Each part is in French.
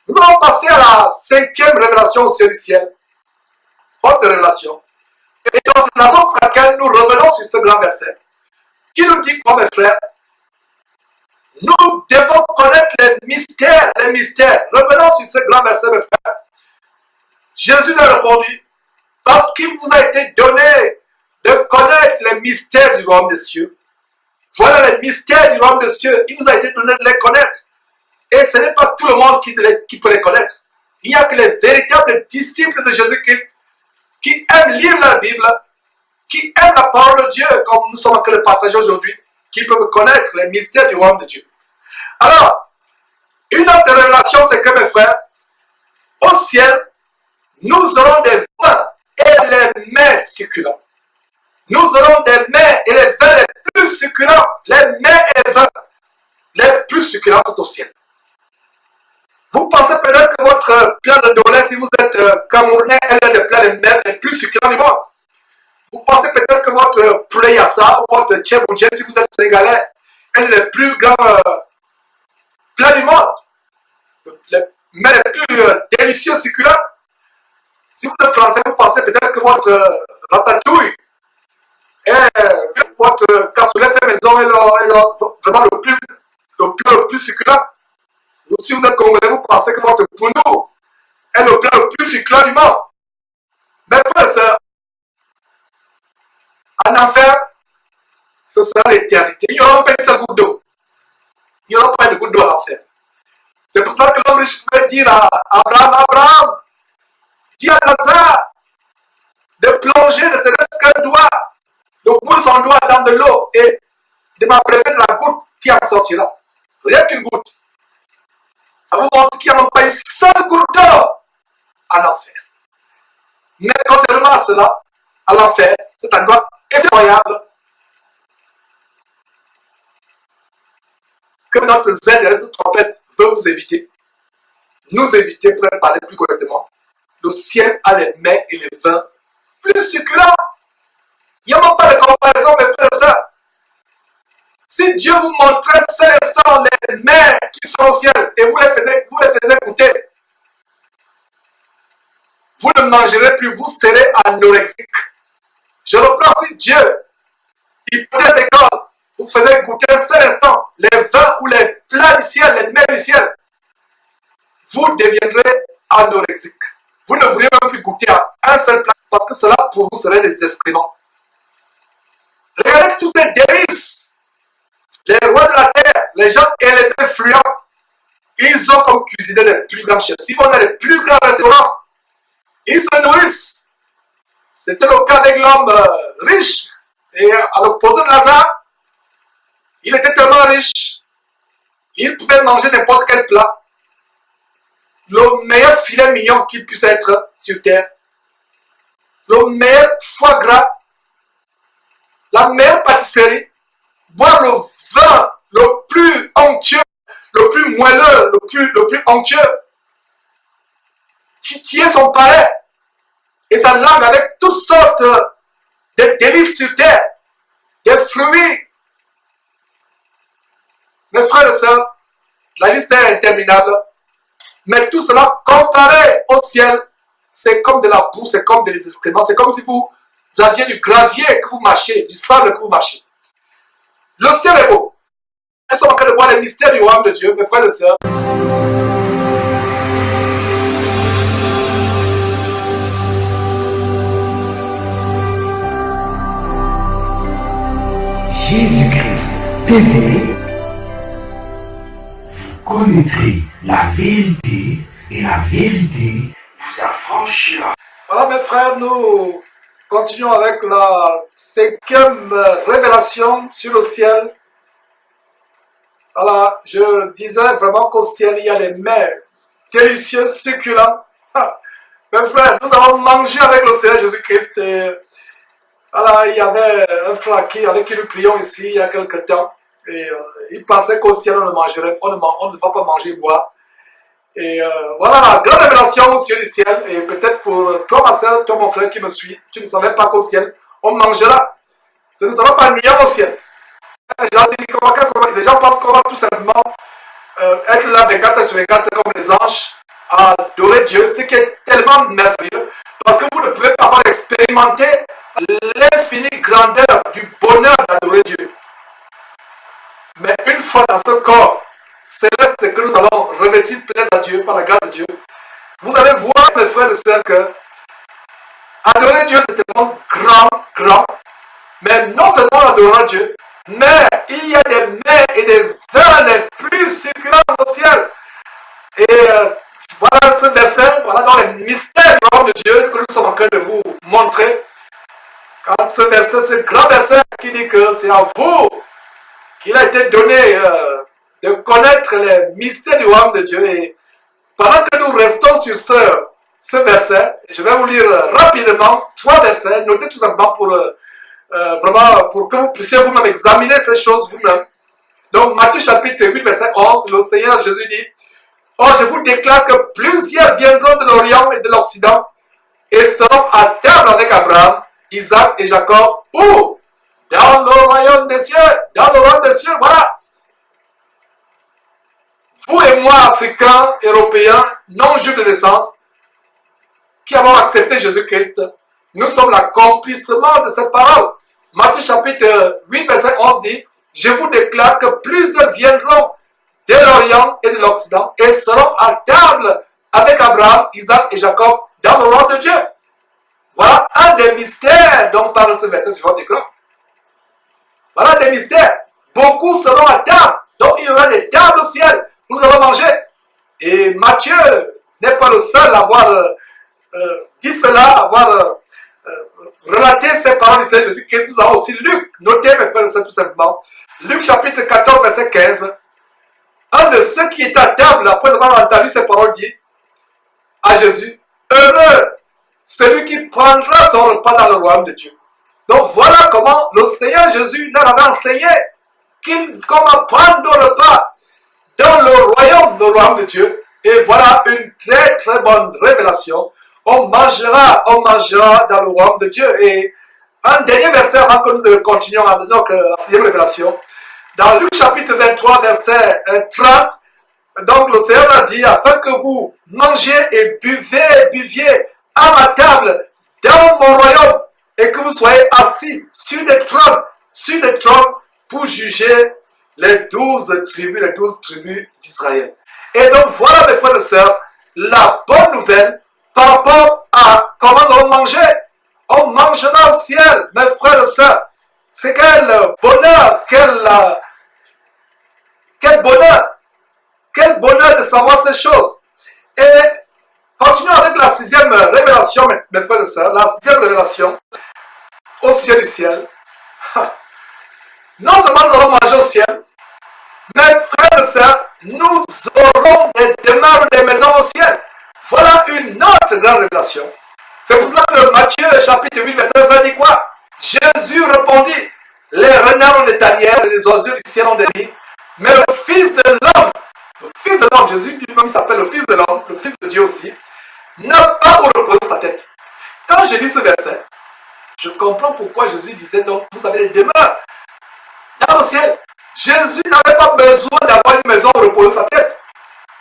Nous allons passer à la 5e révélation au ciel du ciel. Haute révélation. Et dans la raison pour laquelle nous revenons sur ce grand verset, qui nous dit quoi, mes frères? Nous devons connaître les mystères, les mystères. Revenons sur ce grand verset, mes frères. Jésus lui a répondu, parce qu'il vous a été donné de connaître les mystères du royaume des cieux. Voilà les mystères du royaume des cieux. Il nous a été donné de les connaître. Et ce n'est pas tout le monde qui peut les connaître. Il n'y a que les véritables disciples de Jésus-Christ qui aiment lire la Bible, qui aiment la parole de Dieu, comme nous sommes en train de partager aujourd'hui, qui peuvent connaître les mystères du royaume de Dieu. Alors, une autre révélation, c'est que mes frères, au ciel, nous aurons des vins et les mets succulents. Nous aurons des mets et les vins les plus succulents. Les mets et les vins les plus succulents sont au ciel. Vous pensez peut-être que votre plat de dolé, si vous êtes camerounais, elle est le plat de mets les plus succulents du monde. Vous pensez peut-être que votre poulet yassa ou votre tchèboudjen, si vous êtes sénégalais, elle est le plus grand plat du monde. Les mets les plus délicieux, succulents. Si vous êtes français, vous pensez peut-être que votre ratatouille et votre cassoulet fait maison est vraiment le plus succulent. Ou si vous êtes congolais, vous pensez que votre pounou est le plat le plus succulent du monde. Mais frères et sœurs, en enfer, ce sera l'éternité. Il n'y aura pas une seule goutte d'eau. Il n'y aura pas de goutte d'eau en enfer. C'est pour ça que l'homme riche pouvait dire à Abraham, dis à Lazare de plonger ne serait-ce qu'un doigt, de bout son doigt dans de l'eau et de m'abreuver de la goutte qui en sortira. Rien qu'une goutte. Ça vous montre qu'il n'y a même pas une seule goutte d'eau en enfer. Mais contrairement à cela, à l'enfer, c'est un endroit effroyable que notre zèle et notre trompette veut vous éviter. Nous éviter pour parler plus correctement. Le ciel a les mets et les vins plus succulents. Il n'y a même pas de comparaison, mes frères et sœurs. Si Dieu vous montrait cet instant les mets qui sont au ciel et vous les faisiez goûter, vous ne mangerez plus, vous serez anorexique. Je reprends, si Dieu, il prenait des corps, vous faisait goûter cet instant les vins ou les plats du ciel, les mets du ciel, vous deviendrez anorexique. Vous ne voulez même plus goûter à un seul plat parce que cela pour vous serait des excréments. Regardez tous ces délices. Les rois de la terre, les gens élevés, fluents, ils ont comme cuisiné les plus grands chefs. Ils vont dans les plus grands restaurants. Ils se nourrissent. C'était le cas avec l'homme riche. Et à l'opposé de Lazare, il était tellement riche, il pouvait manger n'importe quel plat. Le meilleur filet mignon qui puisse être sur terre. Le meilleur foie gras. La meilleure pâtisserie. Boire le vin le plus onctueux, le plus moelleux, le plus onctueux. Titiller son palais et sa langue avec toutes sortes de délices sur terre, des fruits. Mes frères et sœurs, la liste est interminable, mais tout cela comparé au ciel, c'est comme de la boue, c'est comme des excréments, c'est comme si vous aviez du gravier que vous marchez, du sable que vous marchez. Le ciel est beau. Nous sommes en train de voir les mystères du royaume de Dieu, mes frères et sœurs. Jésus-Christ TV, vous connaîtrez la vérité et la vérité vous affranchira. Voilà mes frères, nous continuons avec la 5e révélation sur le ciel. Voilà, je disais vraiment qu'au ciel il y a des mets délicieux, succulents. Mes frères, nous avons mangé avec le Seigneur Jésus-Christ et voilà, il y avait un frère avec qui nous prions ici il y a quelque temps. Et il pensait qu'au ciel on ne mangerait, on ne va pas manger et boire. Et voilà la grande révélation au ciel du ciel. Et peut-être pour toi ma soeur, toi mon frère qui me suit, tu ne savais pas qu'au ciel on mangera. Ce ne sera pas nuire au ciel. Les gens pensent qu'on va tout simplement être là 24 sur 24 comme les anges. à adorer Dieu, ce qui est tellement merveilleux, parce que vous ne pouvez pas expérimenter l'infinie grandeur du bonheur d'adorer Dieu. Mais une fois dans ce corps céleste que nous allons revêtir plaise à Dieu, par la grâce de Dieu, vous allez voir, mes frères et sœurs, que adorer Dieu, c'est tellement grand, mais non seulement adorer Dieu, mais il y a des mers et des veines plus succulentes au ciel. Et voilà ce verset, voilà dans les mystères du royaume de Dieu que nous sommes en train de vous montrer. Quand ce verset, ce grand verset qui dit que c'est à vous qu'il a été donné de connaître les mystères du royaume de Dieu. Et pendant que nous restons sur ce verset, je vais vous lire rapidement 3 versets, notez tout simplement pour vraiment pour que vous puissiez vous-même examiner ces choses vous-même. Donc Matthieu chapitre 8, verset 11, le Seigneur Jésus dit: Or je vous déclare que plusieurs viendront de l'Orient et de l'Occident et seront à table avec Abraham, Isaac et Jacob, ou dans le royaume des cieux, voilà. Vous et moi, Africains, Européens, non-juifs de naissance, qui avons accepté Jésus-Christ, nous sommes l'accomplissement de cette parole. Matthieu chapitre 8, verset 11 dit: Je vous déclare que plusieurs viendront de l'Orient et de l'Occident et seront à table avec Abraham, Isaac et Jacob dans le royaume de Dieu. Voilà un des mystères dont parle ce verset suivant d'écran. Voilà des mystères. Beaucoup seront à table. Donc il y aura des tables au ciel où nous allons manger. Et Matthieu n'est pas le seul à avoir dit cela, à avoir relaté ces paroles du Seigneur Jésus-Christ. Nous avons aussi Luc. Notez mes frères et sœurs tout simplement. Luc chapitre 14, verset 15. Un de ceux qui étaient à table, après avoir entendu ces paroles, dit à Jésus: Heureux celui qui prendra son repas dans le royaume de Dieu. Donc voilà comment le Seigneur Jésus leur avait enseigné comment prendre le repas dans le royaume de Dieu. Et voilà une très bonne révélation. On mangera dans le royaume de Dieu. Et un dernier verset avant que nous continuions à donc, la 6e révélation. Dans Luc chapitre 23, verset 30, donc le Seigneur a dit: afin que vous mangiez et buviez à ma table dans mon royaume, et que vous soyez assis sur des trônes pour juger les 12 tribus d'Israël. Et donc voilà, mes frères et sœurs, la bonne nouvelle par rapport à comment on va manger. On mangera au ciel, mes frères et sœurs. C'est quel bonheur, quel bonheur de savoir ces choses. Et continuons avec la 6e révélation, mes frères et sœurs, la 6e révélation au sujet du ciel. Non seulement nous allons manger au ciel, mes frères et sœurs, nous aurons des demeures, des maisons au ciel. Voilà une autre grande révélation. C'est pour cela que Matthieu chapitre 8, verset 20 dit quoi? Jésus répondit: les renards ont des tanières et les oiseaux du ciel ont des nids, mais le Fils de l'homme, Jésus lui-même s'appelle le Fils de l'homme, le Fils de Dieu aussi, n'a pas où reposer sa tête. Quand je lis ce verset, je comprends pourquoi Jésus disait donc: vous avez des demeures dans le ciel. Jésus n'avait pas besoin d'avoir une maison où reposer sa tête.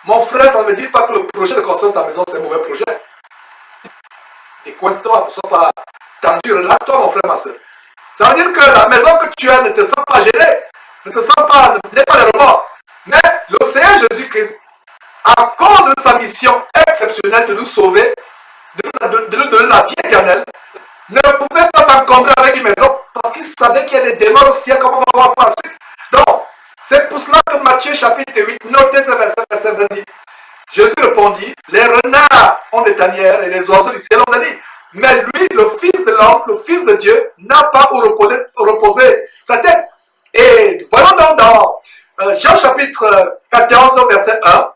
Mon frère, ça ne veut dire pas que le projet de construire ta maison, c'est un mauvais projet. Décoince-toi, ne sois pas tendu, relaxe-toi, mon frère, ma soeur. Ça veut dire que la maison que tu as ne te sent pas gênée, ne te sent pas, n'est pas de remords. Mais le Seigneur Jésus-Christ, à cause de sa mission exceptionnelle de nous sauver, de nous donner la vie éternelle, ne pouvait pas s'encombrer avec une maison parce qu'il savait qu'il y a des démons au ciel, comme on va voir par la suite. Donc, c'est pour cela que Matthieu chapitre 8, notez ce verset 20. Jésus répondit: les renards ont des tanières et les oiseaux du ciel ont des nids. Mais lui, le Fils de l'homme, le Fils de Dieu, n'a pas où reposer sa tête. Et voyons donc dans Jean chapitre 14, verset 1.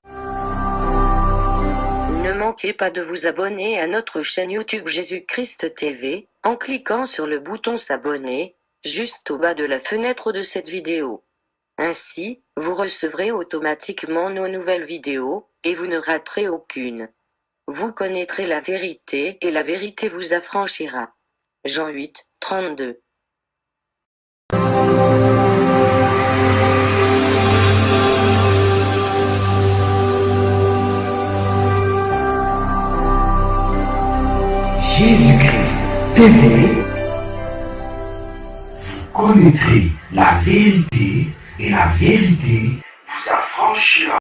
Ne manquez pas de vous abonner à notre chaîne YouTube Jésus-Christ TV, en cliquant sur le bouton s'abonner, juste au bas de la fenêtre de cette vidéo. Ainsi, vous recevrez automatiquement nos nouvelles vidéos, et vous ne raterez aucune. Vous connaîtrez la vérité, et la vérité vous affranchira. Jean 8, 32. Jésus-Christ TV, vous connaîtrez la vérité et la vérité vous affranchira.